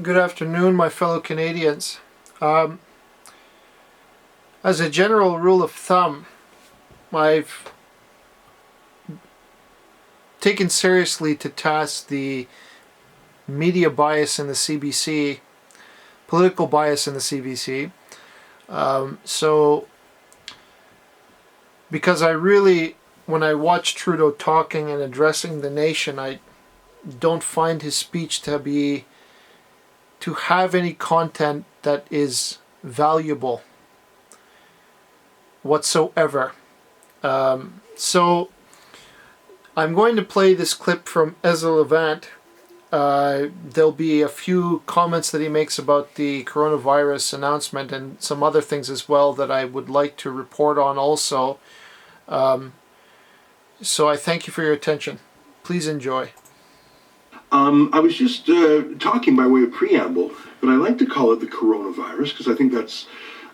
Good afternoon, my fellow Canadians. As a general rule of thumb, I've taken seriously to task the media bias in the CBC, political bias in the CBC. Because when I watch Trudeau talking and addressing the nation, I don't find his speech to have any content that is valuable whatsoever. So I'm going to play this clip from EZRA LEVANT. There'll be a few comments that he makes about the coronavirus announcement and some other things as well that I would like to report on also. So I thank you for your attention. Please enjoy. I was just talking by way of preamble, but I like to call it the coronavirus because I think that's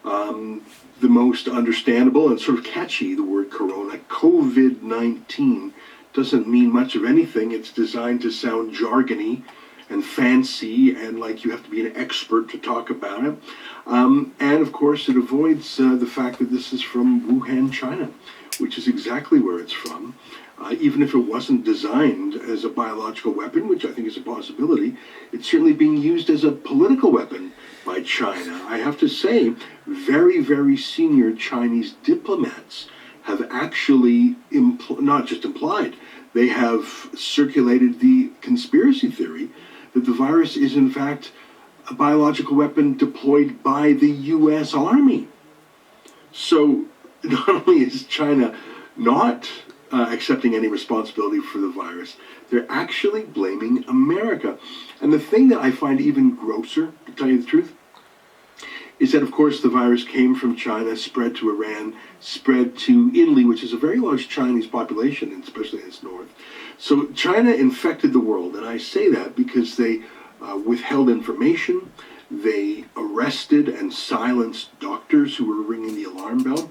the most understandable and sort of catchy, the word corona. COVID-19 doesn't mean much of anything. It's designed to sound jargony and fancy and like you have to be an expert to talk about it. And of course it avoids the fact that this is from Wuhan, China, which is exactly where it's from. Even if it wasn't designed as a biological weapon, which I think is a possibility, it's certainly being used as a political weapon by China. I have to say, very, very senior Chinese diplomats have actually, not just implied, they have circulated the conspiracy theory that the virus is in fact a biological weapon deployed by the U.S. Army. So not only is China not accepting any responsibility for the virus, they're actually blaming America. And the thing that I find even grosser, to tell you the truth, is that of course the virus came from China, spread to Iran, spread to Italy, which is a very large Chinese population, especially in its north. So China infected the world, and I say that because they withheld information, they arrested and silenced doctors who were ringing the alarm bell,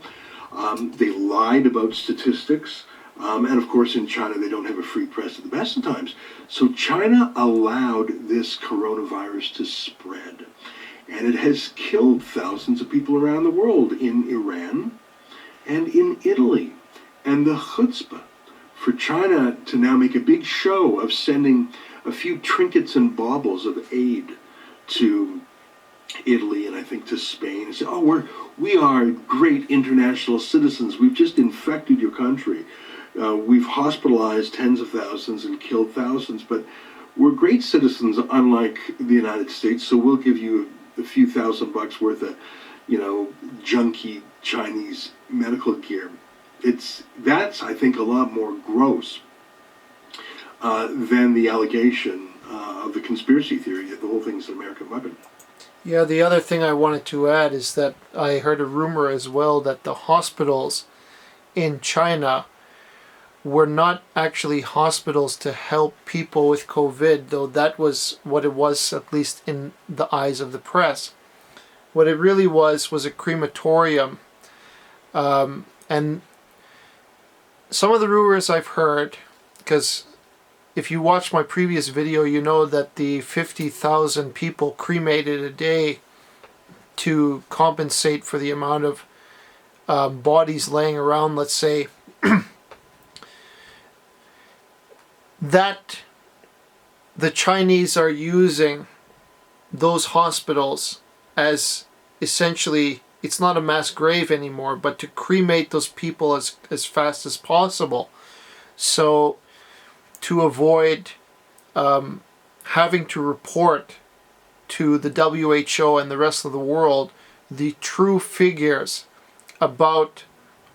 they lied about statistics, and of course in China they don't have a free press at the best of times. So China allowed this coronavirus to spread. And it has killed thousands of people around the world in Iran and in Italy. And the chutzpah for China to now make a big show of sending a few trinkets and baubles of aid to Italy and I think to Spain and say, oh, we are great international citizens. We've just infected your country. We've hospitalized tens of thousands and killed thousands, but we're great citizens unlike the United States, so we'll give you a few $1,000 worth of, junky Chinese medical gear. That's I think a lot more gross than the allegation of the conspiracy theory that the whole thing is an American weapon. Yeah, the other thing I wanted to add is that I heard a rumor as well that the hospitals in China were not actually hospitals to help people with COVID, though that was what it was, at least in the eyes of the press. What it really was a crematorium. And some of the rumors I've heard, because if you watch my previous video, you know that the 50,000 people cremated a day to compensate for the amount of bodies laying around, let's say, that the Chinese are using those hospitals as essentially, it's not a mass grave anymore, but to cremate those people as fast as possible. So to avoid having to report to the WHO and the rest of the world the true figures about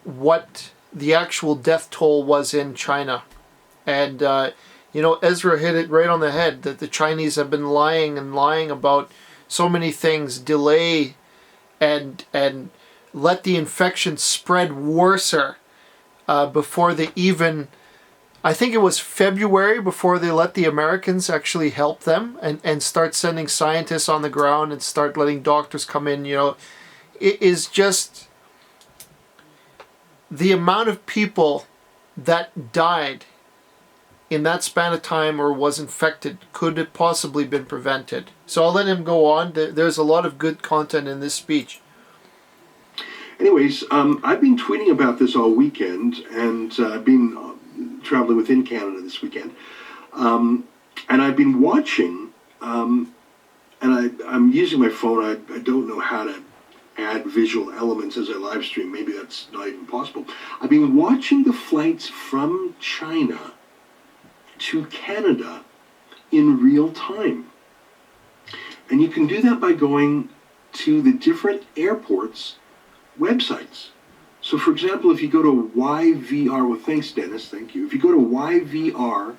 what the actual death toll was in China. And, EZRA hit it right on the head that the Chinese have been lying about so many things, delay and let the infection spread worser before they even, I think it was February before they let the Americans actually help them and start sending scientists on the ground and start letting doctors come in. It is just the amount of people that died in that span of time or was infected could have possibly been prevented. So I'll let him go on. There's a lot of good content in this speech. Anyways, I've been tweeting about this all weekend, and I've been traveling within Canada this weekend. And I've been watching, and I'm using my phone. I don't know how to add visual elements as I live stream. Maybe that's not even possible. I've been watching the flights from China to Canada in real time. And you can do that by going to the different airports' websites. So for example, if you go to YVR, well thanks Dennis, thank you. If you go to YVR.ca,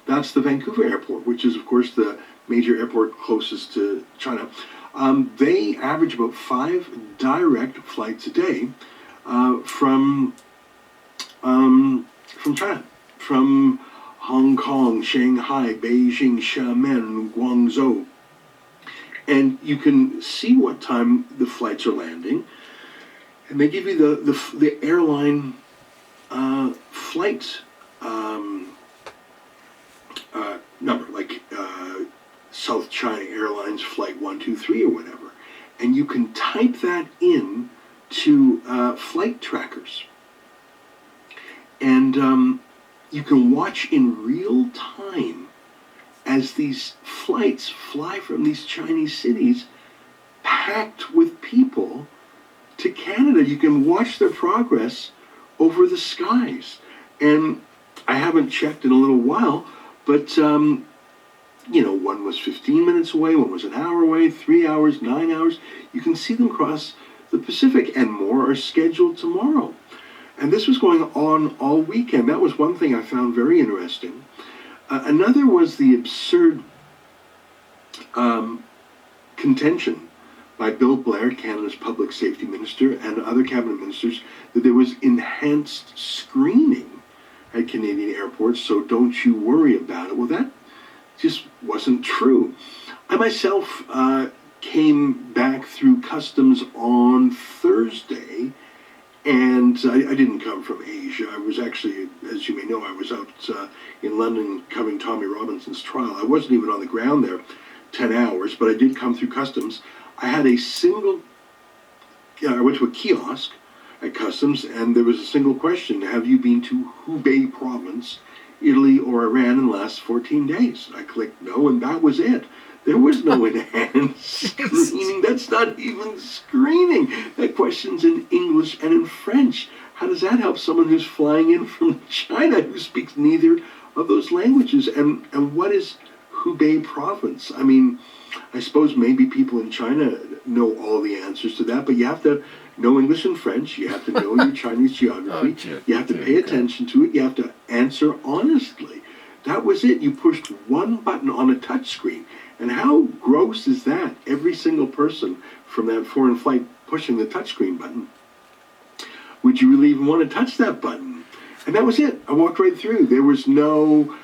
that's the Vancouver airport, which is of course the major airport closest to China. They average about 5 direct flights a day from China, from Hong Kong, Shanghai, Beijing, Xiamen, Guangzhou. And you can see what time the flights are landing, and they give you the airline flight number, like South China Airlines Flight 123 or whatever, and you can type that in to flight trackers, and you can watch in real time as these flights fly from these Chinese cities packed with people to Canada. You can watch their progress over the skies. And I haven't checked in a little while, but, one was 15 minutes away, one was an hour away, 3 hours, 9 hours. You can see them cross the Pacific, and more are scheduled tomorrow. And this was going on all weekend. That was one thing I found very interesting. Another was the absurd contention by Bill Blair, Canada's public safety minister, and other cabinet ministers that there was enhanced screening at Canadian airports, so don't you worry about it. Well, that just wasn't true. I myself came back through customs on Thursday, and I didn't come from Asia. I was actually, as you may know, I was out in London covering Tommy Robinson's trial. I wasn't even on the ground there 10 hours, but I did come through customs. I had I went to a kiosk at customs, and there was a single question: have you been to Hubei province, Italy, or Iran in the last 14 days? I clicked no, and that was it. There was no enhanced screening. That's not even screening. That question's in English and in French. How does that help someone who's flying in from China who speaks neither of those languages? And what is Hubei province? I mean, I suppose maybe people in China know all the answers to that, but you have to know English and French. You have to know your Chinese geography. You have to pay attention to it. You have to answer honestly. That was it. You pushed one button on a touch screen. And how gross is that? Every single person from that foreign flight pushing the touchscreen button. Would you really even want to touch that button? And that was it. I walked right through. There was no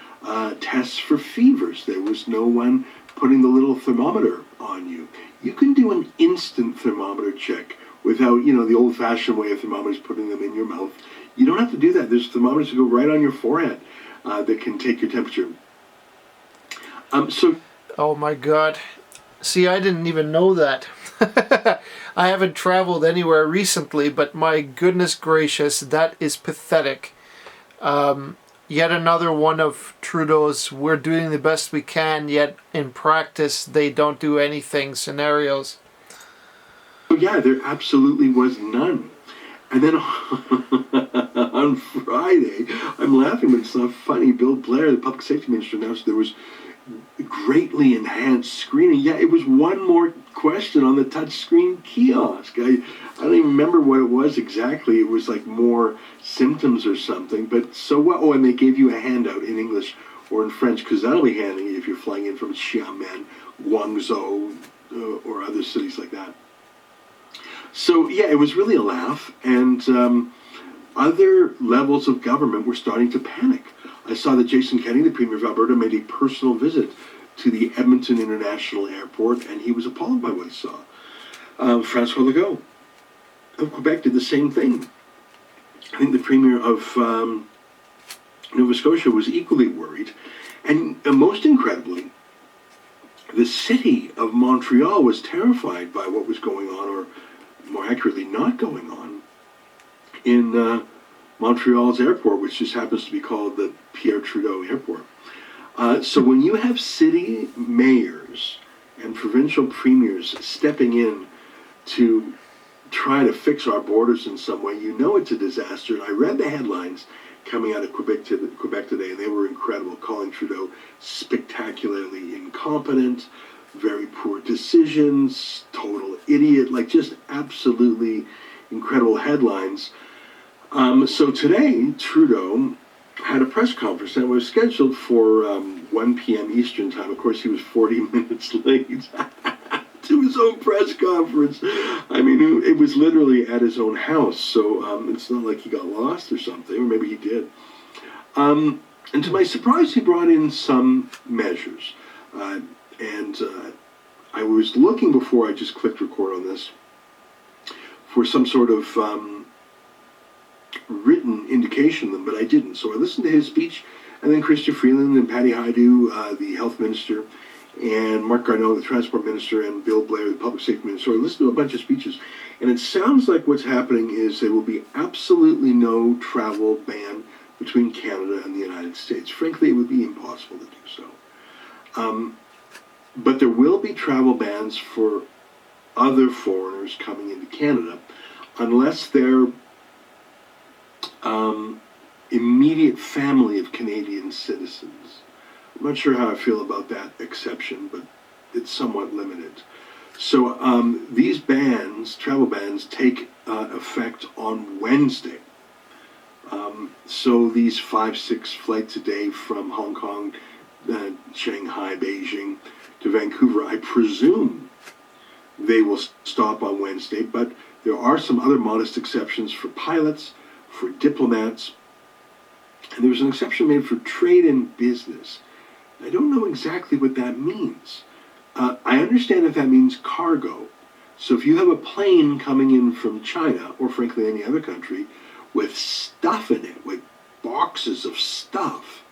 tests for fevers. There was no one putting the little thermometer on you. You can do an instant thermometer check without, the old-fashioned way of thermometers, putting them in your mouth. You don't have to do that. There's thermometers that go right on your forehead that can take your temperature. Oh my God. See, I didn't even know that. I haven't traveled anywhere recently, but my goodness gracious, that is pathetic. Yet another one of Trudeau's "we're doing the best we can, yet in practice they don't do anything" scenarios. Yeah, there absolutely was none. And then on Friday, I'm laughing, but it's not funny, Bill Blair, the public safety minister, announced there was greatly enhanced screening. Yeah, it was one more question on the touchscreen kiosk. I don't even remember what it was exactly. It was like more symptoms or something. But so what? Oh, and they gave you a handout in English or in French, because that'll be handy if you're flying in from Xiamen, Guangzhou, or other cities like that. So yeah, it was really a laugh, and other levels of government were starting to panic. I saw that Jason Kenney, the Premier of Alberta, made a personal visit to the Edmonton International Airport, and he was appalled by what he saw. François Legault of Quebec did the same thing. I think the Premier of Nova Scotia was equally worried. And most incredibly, the city of Montreal was terrified by what was going on, or more accurately, not going on, in Montreal's airport, which just happens to be called the Pierre Trudeau Airport. So when you have city mayors and provincial premiers stepping in to try to fix our borders in some way, you know it's a disaster. And I read the headlines coming out of Quebec today, and they were incredible, calling Trudeau spectacularly incompetent, very poor decisions, total idiot, like just absolutely incredible headlines. So today, Trudeau had a press conference that was scheduled for 1 p.m. Eastern time. Of course, he was 40 minutes late to his own press conference. I mean, it was literally at his own house, so it's not like he got lost or something, or maybe he did. And to my surprise, he brought in some measures. And I was looking before I just clicked record on this for some sort of written indication of them, but I didn't. So I listened to his speech, and then Chrystia Freeland and Patty Hajdu, the health minister, and Marc Garneau, the transport minister, and Bill Blair, the public safety minister. So I listened to a bunch of speeches, and it sounds like what's happening is there will be absolutely no travel ban between Canada and the United States. Frankly, it would be impossible to do so. But there will be travel bans for other foreigners coming into Canada, unless they're immediate family of Canadian citizens. I'm not sure how I feel about that exception, but it's somewhat limited. So these bans, travel bans, take effect on Wednesday. So these 5-6 flights a day from Hong Kong, Shanghai, Beijing to Vancouver, I presume they will stop on Wednesday, but there are some other modest exceptions for pilots, for diplomats, and there was an exception made for trade and business. I don't know exactly what that means. I understand that that means cargo. So if you have a plane coming in from China, or frankly any other country, with stuff in it, like boxes of stuff,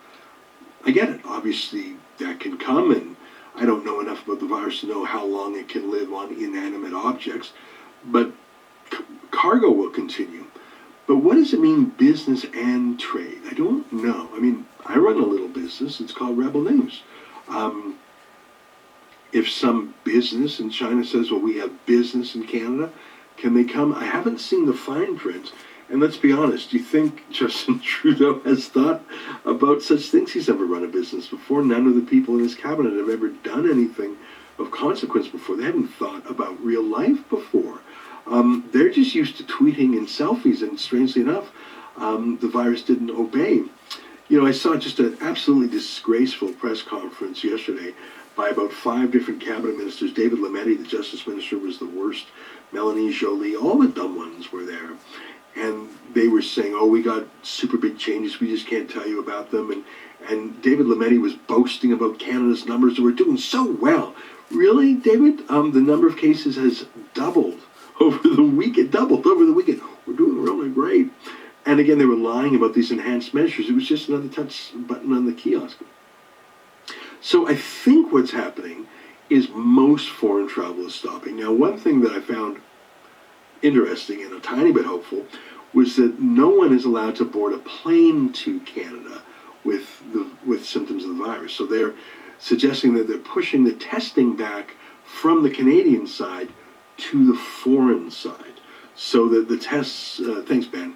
I get it. Obviously that can come, and I don't know enough about the virus to know how long it can live on inanimate objects, but cargo will continue. But what does it mean, business and trade? I don't know. I mean, I run a little business. It's called Rebel News. If some business in China says, well, we have business in Canada, can they come? I haven't seen the fine print. And let's be honest, do you think Justin Trudeau has thought about such things? He's never run a business before. None of the people in his cabinet have ever done anything of consequence before. They haven't thought about real life before. They're just used to tweeting and selfies, and strangely enough, the virus didn't obey. You know, I saw just an absolutely disgraceful press conference yesterday by about 5 different cabinet ministers. David Lametti, the justice minister, was the worst. Melanie Joly, all the dumb ones were there. And they were saying, oh, we got super big changes, we just can't tell you about them. And David Lametti was boasting about Canada's numbers, and we're doing so well. Really, David? The number of cases has doubled over the week. It doubled over the weekend. We're doing really great. And again, they were lying about these enhanced measures. It was just another touch button on the kiosk. So I think what's happening is most foreign travel is stopping. Now, one thing that I found interesting and a tiny bit hopeful was that no one is allowed to board a plane to Canada with symptoms of the virus. So they're suggesting that they're pushing the testing back from the Canadian side to the foreign side, so that the tests, thanks Ben,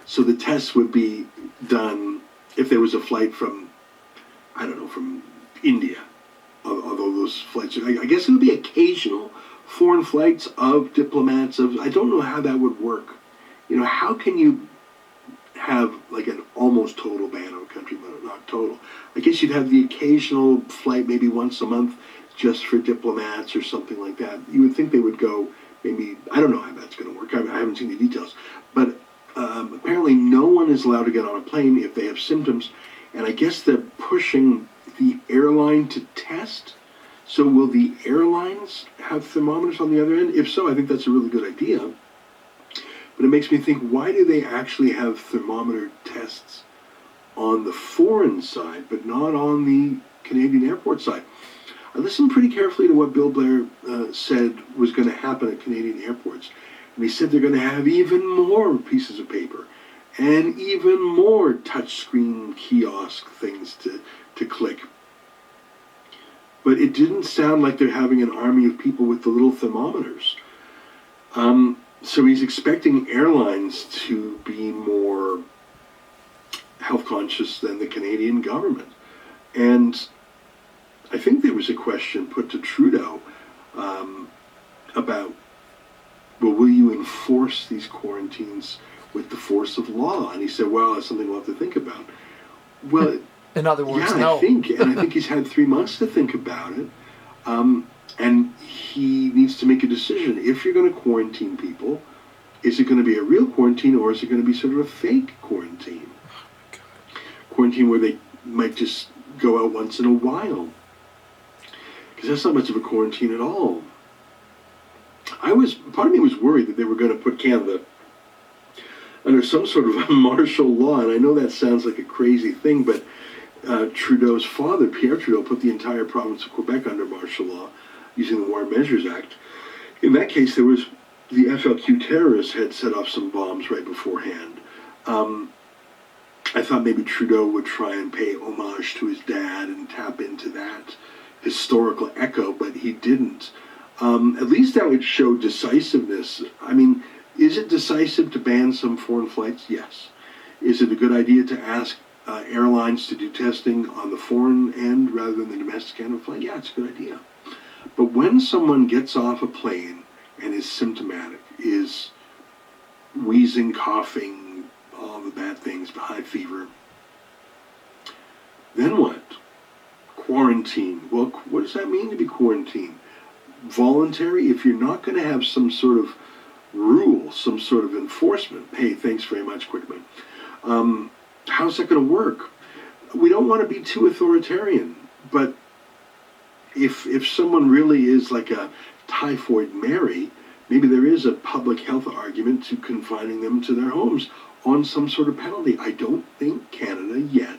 so the tests would be done if there was a flight from, I don't know, from India, although those flights, I guess it would be occasional foreign flights of diplomats, I don't know how that would work. You know, how can you have like an almost total ban on a country, but not total? I guess you'd have the occasional flight maybe once a month just for diplomats or something like that. You would think they would go maybe, I don't know how that's going to work. I haven't seen the details. But apparently no one is allowed to get on a plane if they have symptoms. And I guess they're pushing the airline to test. So will the airlines have thermometers on the other end? If so, I think that's a really good idea. But it makes me think, why do they actually have thermometer tests on the foreign side, but not on the Canadian airport side. I listened pretty carefully to what Bill Blair said was going to happen at Canadian airports. And he said they're going to have even more pieces of paper and even more touchscreen kiosk things to click. But it didn't sound like they're having an army of people with the little thermometers. So he's expecting airlines to be more health conscious than the Canadian government. And I think there was a question put to Trudeau about, well, will you enforce these quarantines with the force of law? And he said, well, that's something we'll have to think about. Well, in other words, yeah, no. I think he's had 3 months to think about it. And he needs to make a decision. If you're going to quarantine people, is it going to be a real quarantine or is it going to be sort of a fake quarantine? Quarantine where they might just go out once in a while. Because that's not much of a quarantine at all. Part of me was worried that they were going to put Canada under some sort of a martial law. And I know that sounds like a crazy thing, but Trudeau's father, Pierre Trudeau, put the entire province of Quebec under martial law using the War Measures Act. In that case, there was the FLQ terrorists had set off some bombs right beforehand. I thought maybe Trudeau would try and pay homage to his dad and tap into that historical echo, but he didn't. At least that would show decisiveness. I mean, is it decisive to ban some foreign flights? Yes. Is it a good idea to ask airlines to do testing on the foreign end rather than the domestic end of the flight? Yeah, it's a good idea. But when someone gets off a plane and is symptomatic, is wheezing, coughing, all the bad things, high fever, then what? Quarantine. Well, what does that mean to be quarantined? Voluntary? If you're not going to have some sort of rule, some sort of enforcement, hey, thanks very much, Quickman. How's that going to work? We don't want to be too authoritarian, but if someone really is like a typhoid Mary, maybe there is a public health argument to confining them to their homes on some sort of penalty. I don't think Canada yet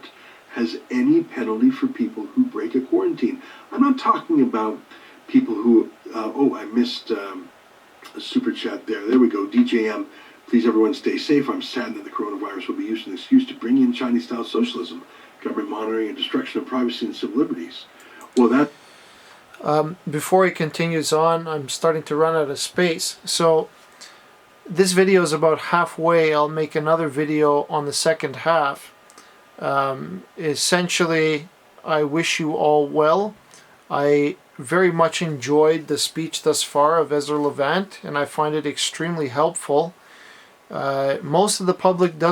has any penalty for people who break a quarantine. I'm not talking about people who, I missed a super chat there. There we go. DJM, please everyone stay safe. I'm saddened that the coronavirus will be used as an excuse to bring in Chinese-style socialism, government monitoring and destruction of privacy and civil liberties. Well, that... Before he continues on, I'm starting to run out of space. So this video is about halfway. I'll make another video on the second half. Essentially, I wish you all well. I very much enjoyed the speech thus far of EZRA LEVANT, and I find it extremely helpful. Most of the public doesn't